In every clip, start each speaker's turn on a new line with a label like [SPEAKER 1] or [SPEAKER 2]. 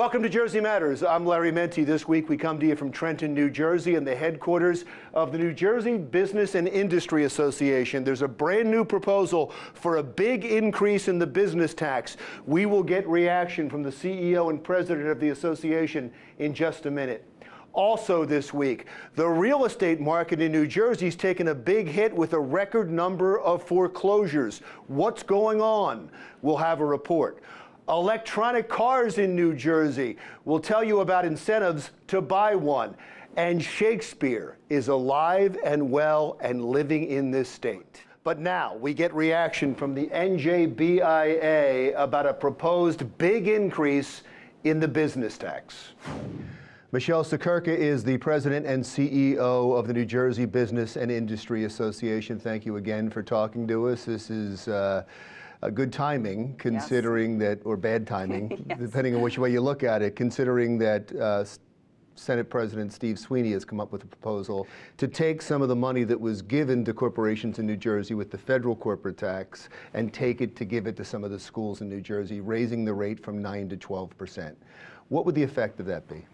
[SPEAKER 1] Welcome to Jersey Matters. I'm Larry Menti. This week we come to you from Trenton, New Jersey, and the headquarters of the New Jersey Business and Industry Association. There's a brand new proposal for a big increase in the business tax. We will get reaction from the CEO and president of the association in just a minute. Also this week, the real estate market in New Jersey's taken a big hit with a record number of foreclosures. What's going on? We'll have a report. Electronic cars in New Jersey. We'll tell you about incentives to buy one. And Shakespeare is alive and well and living in this state. But now we get reaction from the NJBIA about a proposed big increase in the business tax. Michele Siekerka is the president and CEO of the New Jersey Business and Industry Association. Thank you again for talking to us. This is a good timing, considering that, or bad timing, depending on which way you look at it, considering that Senate President Steve Sweeney has come up with a proposal to take some of the money that was given to corporations in New Jersey with the federal corporate tax and take it to give it to some of the schools in New Jersey, raising the rate from 9 to 12%. What would the effect of that be?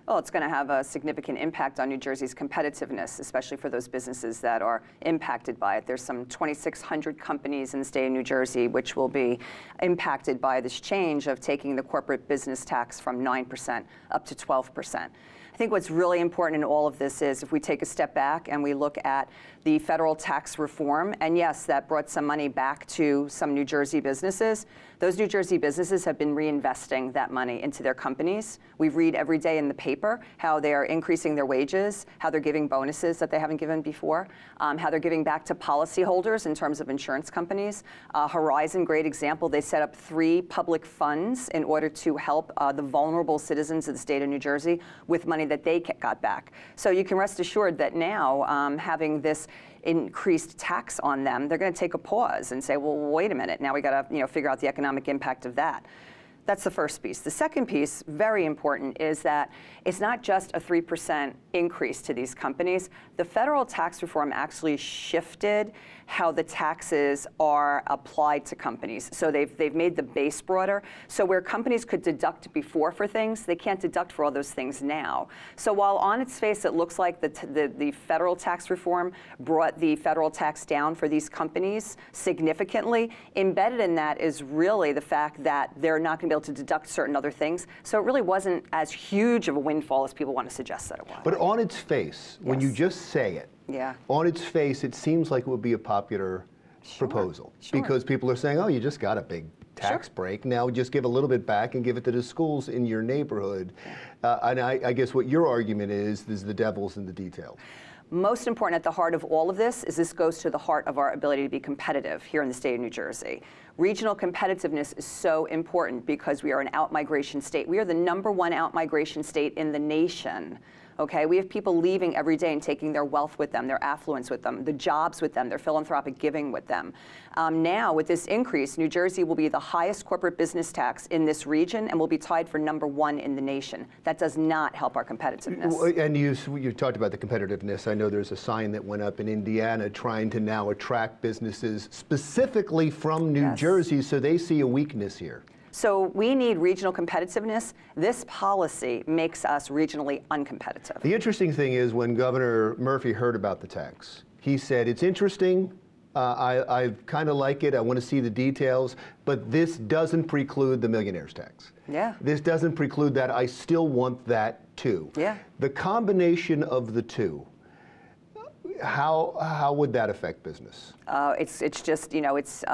[SPEAKER 2] Well, it's going to have a significant impact on New Jersey's competitiveness, especially for those businesses that are impacted by it. There's some 2,600 companies in the state of New Jersey which will be impacted by this change of taking the corporate business tax from 9% up to 12%. I think what's really important in all of this is if we take a step back and we look at the federal tax reform, and yes, that brought some money back to some New Jersey businesses. Those New Jersey businesses have been reinvesting that money into their companies. We read every day in the paper how they're increasing their wages, how they're giving bonuses that they haven't given before, how they're giving back to policyholders in terms of insurance companies. Horizon, great example, they set up 3 public funds in order to help the vulnerable citizens of the state of New Jersey with money that they got back. So you can rest assured that now, having this increased tax on them, they're going to take a pause and say, well, wait a minute, now we got to figure out the economic impact of that. That's the first piece. The second piece, very important, is that it's not just a 3% increase to these companies. The federal tax reform actually shifted how the taxes are applied to companies. So they've made the base broader. So where companies could deduct before for things, they can't deduct for all those things now. So while on its face it looks like the federal tax reform brought the federal tax down for these companies significantly, embedded in that is really the fact that they're not going to be able to deduct certain other things. So it really wasn't as huge of a windfall as people want to suggest that it was.
[SPEAKER 1] But on its face, when you just say it, on its face, it seems like it would be a popular proposal. Because people are saying, oh, you just got a big tax break. Now just give a little bit back and give it to the schools in your neighborhood. And I guess what your argument is the devil's in the details.
[SPEAKER 2] Most important at the heart of all of this is this goes to the heart of our ability to be competitive here in the state of New Jersey. Regional competitiveness is so important because we are an out-migration state. We are the #1 out-migration state in the nation. Okay, we have people leaving every day and taking their wealth with them, their affluence with them, the jobs with them, their philanthropic giving with them. Now, with this increase, New Jersey will be the highest corporate business tax in this region and will be tied for #1 in the nation. That does not help our competitiveness.
[SPEAKER 1] And you talked about the competitiveness. I know there's a sign that went up in Indiana trying to now attract businesses specifically from New Jersey, so they see a weakness here.
[SPEAKER 2] So we need regional competitiveness. This policy makes us regionally uncompetitive.
[SPEAKER 1] The interesting thing is when Governor Murphy heard about the tax, he said, it's interesting, I kind of like it, I want to see the details, but this doesn't preclude the millionaire's tax. This doesn't preclude that, I still want that too. The combination of the two, how would that affect business?
[SPEAKER 2] It's just, it's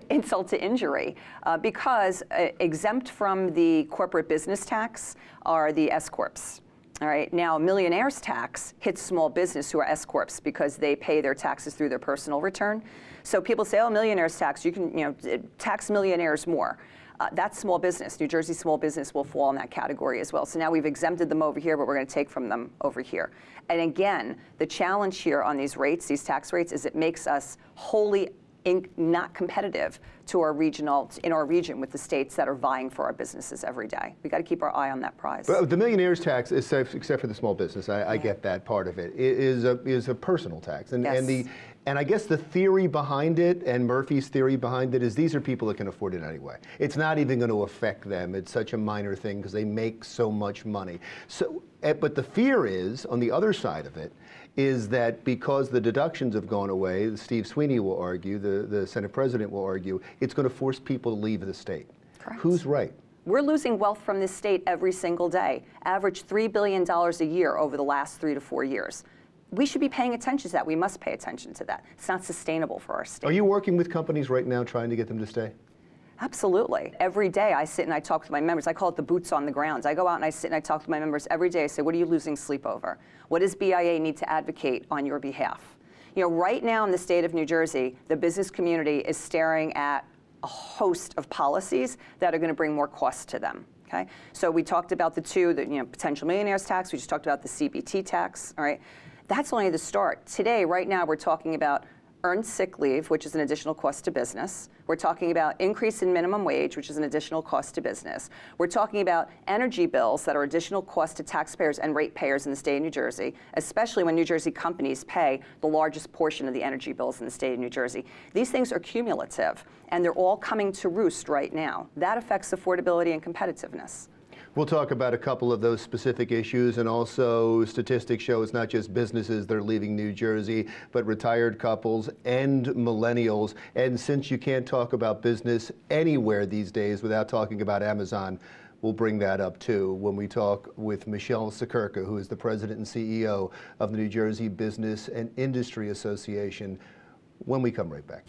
[SPEAKER 2] insult to injury. Because exempt from the corporate business tax are the S-corps. All right, now millionaire's tax hits small business who are S-corps because they pay their taxes through their personal return. So people say, oh, millionaire's tax, you can tax millionaires more. That's small business. New Jersey small business will fall in that category as well. So now we've exempted them over here, but we're going to take from them over here. And again, the challenge here on these rates, these tax rates, is it makes us wholly not competitive to our in our region with the states that are vying for our businesses every day. We got to keep our eye on that prize.
[SPEAKER 1] But the millionaire's tax, except for the small business, I get that part of it, is a personal tax, and And I guess the theory behind it, and Murphy's theory behind it, is these are people that can afford it anyway. It's not even going to affect them. It's such a minor thing because they make so much money. So, but the fear is, on the other side of it, is that because the deductions have gone away, Steve Sweeney will argue, the Senate President will argue, it's going to force people to leave the state.
[SPEAKER 2] Correct.
[SPEAKER 1] Who's right?
[SPEAKER 2] We're losing wealth from this state every single day. Average $3 billion a year over the last 3 to 4 years. We should be paying attention to that. We must pay attention to that. It's not sustainable for our state.
[SPEAKER 1] Are you working with companies right now trying to get them to stay?
[SPEAKER 2] Absolutely. Every day I sit and I talk to my members. I call it the boots on the ground. I go out and I sit and I talk to my members every day. I say, what are you losing sleep over? What does BIA need to advocate on your behalf? You know, right now in the state of New Jersey, the business community is staring at a host of policies that are going to bring more costs to them. Okay? So we talked about the two, the potential millionaires tax. We just talked about the CBT tax. All right? That's only the start. Today, right now, we're talking about earned sick leave, which is an additional cost to business. We're talking about increase in minimum wage, which is an additional cost to business. We're talking about energy bills that are additional cost to taxpayers and ratepayers in the state of New Jersey, especially when New Jersey companies pay the largest portion of the energy bills in the state of New Jersey. These things are cumulative, and they're all coming to roost right now. That affects affordability and competitiveness.
[SPEAKER 1] We'll talk about a couple of those specific issues, and also statistics show it's not just businesses that are leaving New Jersey, but retired couples and millennials. And since you can't talk about business anywhere these days without talking about Amazon, we'll bring that up too when we talk with Michele Siekerka, who is the president and CEO of the New Jersey Business and Industry Association, when we come right back.